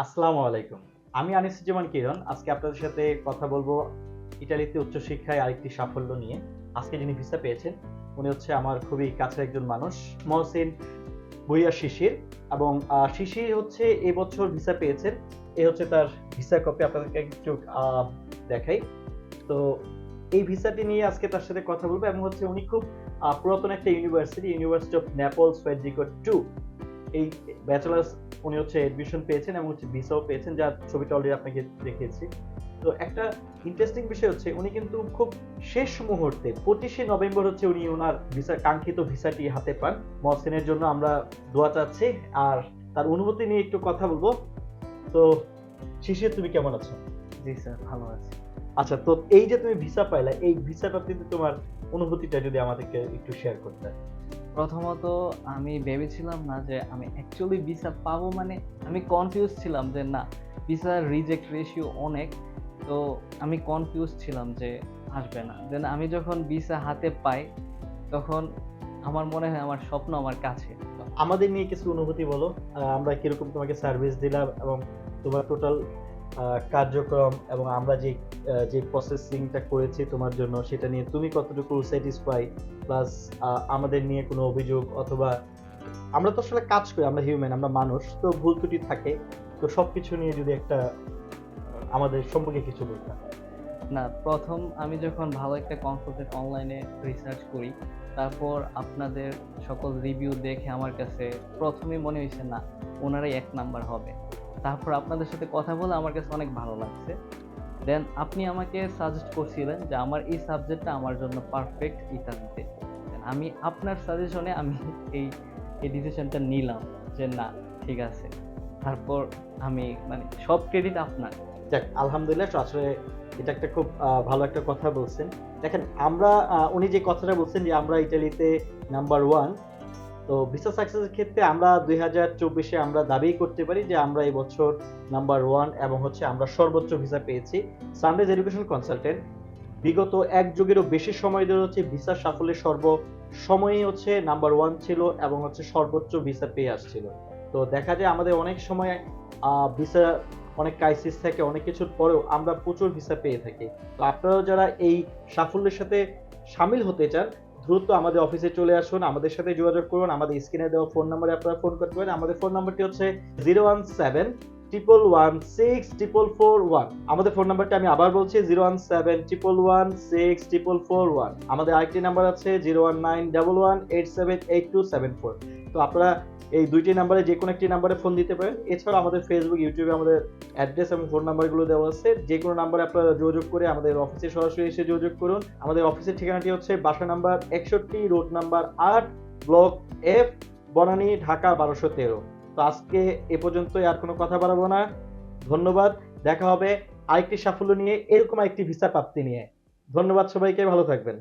আসসালামু আলাইকুম। আমি আনিসুজ্জামান কিরণ। আজকে আপনাদের সাথে কথা বলবো ইতালিতে উচ্চশিক্ষায় আরেকটি সাফল্য নিয়ে। আজকে যিনি ভিসা পেয়েছেন, উনি হচ্ছে আমার খুবই কাছের একজন মানুষ, মহসিন ভূঁইয়া শিশির। এবং শিশির হচ্ছে এবছর ভিসা পেয়েছেন। এ হচ্ছে তার ভিসা কপি, আপনাদেরকে একটু দেখাই। তো এই ভিসাটি নিয়ে আজকে তার সাথে কথা বলবো এবং হচ্ছে উনি খুব পুরাতন একটা ইউনিভার্সিটি অফ নেপলস ফেডরিকো 2 এই ব্যাচেলার্স উনি হচ্ছে এডমিশন পেয়েছেন এবং হচ্ছে ভিসাও পেয়েছেন, যার ছবিটা অলরেডি আপনাকে দেখিয়েছি। তো একটা ইন্টারেস্টিং বিষয় হচ্ছে উনি কিন্তু খুব শেষ মুহূর্তে 25শে নভেম্বর হচ্ছে উনি ওনার ভিসা কাঙ্ক্ষিত ভিসাটি হাতে পান। মহসিনের জন্য আমরা দোয়া চাচ্ছি আর তার অনুভূতি নিয়ে একটু কথা বলবো। তো শিশির, তুমি কেমন আছো? জি স্যার, ভালো আছি। আচ্ছা, তো এই যে তুমি ভিসা পাইলা, এই ভিসা প্রাপ্তিতে তোমার অনুভূতিটা যদি আমাদেরকে একটু শেয়ার করতে। প্রথমত আমি ভেবেছিলাম না যে আমি অ্যাকচুয়ালি ভিসা পাবো, মানে আমি কনফিউজ ছিলাম যে না, ভিসা রিজেক্ট রেশিও অনেক। তো আমি কনফিউজ ছিলাম যে আসবে না। দেন আমি যখন ভিসা হাতে পাই তখন আমার মনে হয় আমার স্বপ্ন আমার কাছে। আমাদের নিয়ে কিছু অনুভূতি বলো। আমরা কিরকম তোমাকে সার্ভিস দিলাম এবং তোমার টোটাল কার্যক্রম এবং আমরা যে প্রসেসিংটা করেছি তোমার জন্য, সেটা নিয়ে তুমি কতটুকু স্যাটিসফাই, প্লাস আমাদের নিয়ে কোনো অভিযোগ অথবা আমরা তো আসলে কাজ করি, আমরা হিউম্যান, আমরা মানুষ, তো ভুল ত্রুটি থাকে। তো সবকিছু নিয়ে যদি একটা আমাদের সম্পর্কে কিছু বলতাম। না, প্রথম আমি যখন ভালো একটা কনসালটেন্ট অনলাইনে রিসার্চ করি, তারপর আপনাদের সকল রিভিউ দেখে আমার কাছে প্রথমেই মনে হয়েছে না, ওনারাই এক নাম্বার হবে। তারপর আপনাদের সাথে কথা বলে আমার কাছে অনেক ভালো লাগছে। দেন আপনি আমাকে সাজেস্ট করছিলেন যে আমার এই সাবজেক্টটা আমার জন্য পারফেক্ট ইতালিতে। আমি আপনার সাজেশনে আমি এই এই ডিসিশনটা নিলাম যে না, ঠিক আছে। তারপর আমি মানে সব ক্রেডিট আপনার। যাক, আলহামদুলিল্লাহ। তো আসলে এটা একটা খুব ভালো একটা কথা বলছেন। দেখেন, আমরা উনি যে কথাটা বলছেন যে আমরা ইতালিতে নাম্বার 1, তো ভিসা সাকসেসের ক্ষেত্রে আমরা 2024-এ আমরা দাবি করতে পারি যে আমরা এই বছর নাম্বার 1 এবং হচ্ছে আমরা সর্বোচ্চ ভিসা পেয়েছি। সানরাইজ এডুকেশন কনসালটেন্ট বিগত এক যুগেরও বেশি সময় ধরে হচ্ছে ভিসা সাফল্যের সময়ই হচ্ছে নাম্বার 1 ছিল এবং হচ্ছে সর্বোচ্চ ভিসা পেয়ে আসছিল। তো দেখা যায় আমাদের অনেক সময় ভিসা অনেক ক্রাইসিস থাকে, অনেক কিছুর পরেও আমরা প্রচুর ভিসা পেয়ে থাকি। তো আপনারাও যারা এই সাফল্যের সাথে শামিল হতে চান, দ্রুত আমাদের অফিসে চলে আসুন, আমাদের সাথে যোগাযোগ করুন। আমাদের স্ক্রিনে দেওয়া ফোন নাম্বারে আপনারা ফোন করতে পারেন। আমাদের ফোন নাম্বারটি হচ্ছে 01711164441। আমাদের ফোন নাম্বারটা আমি আবার বলছি, 01711164441। আমাদের আরেকটি নাম্বার আছে 01911878274। তো আপনারা এই দুইটি নাম্বারে যে কোনো একটি নাম্বারে ফোন দিতে পারেন। এছাড়া আমাদের ফেসবুক, ইউটিউবে আমাদের অ্যাড্রেস এবং ফোন নাম্বারগুলো দেওয়া আছে। যে কোনো নাম্বারে আপনারা যোগাযোগ করে আমাদের অফিসে সরাসরি এসে যোগাযোগ করুন। আমাদের অফিসের ঠিকানাটি হচ্ছে বাসা number 61, road number 8, block F, Banani, Dhaka 1213। তো আজকে এ পর্যন্তই, আর কোনো কথা বাড়াবো না। ধন্যবাদ। দেখা হবে আরেকটি সাফল্য নিয়ে, এরকম আরেকটি ভিসা প্রাপ্তি নিয়ে। ধন্যবাদ সবাইকে, ভালো থাকবেন।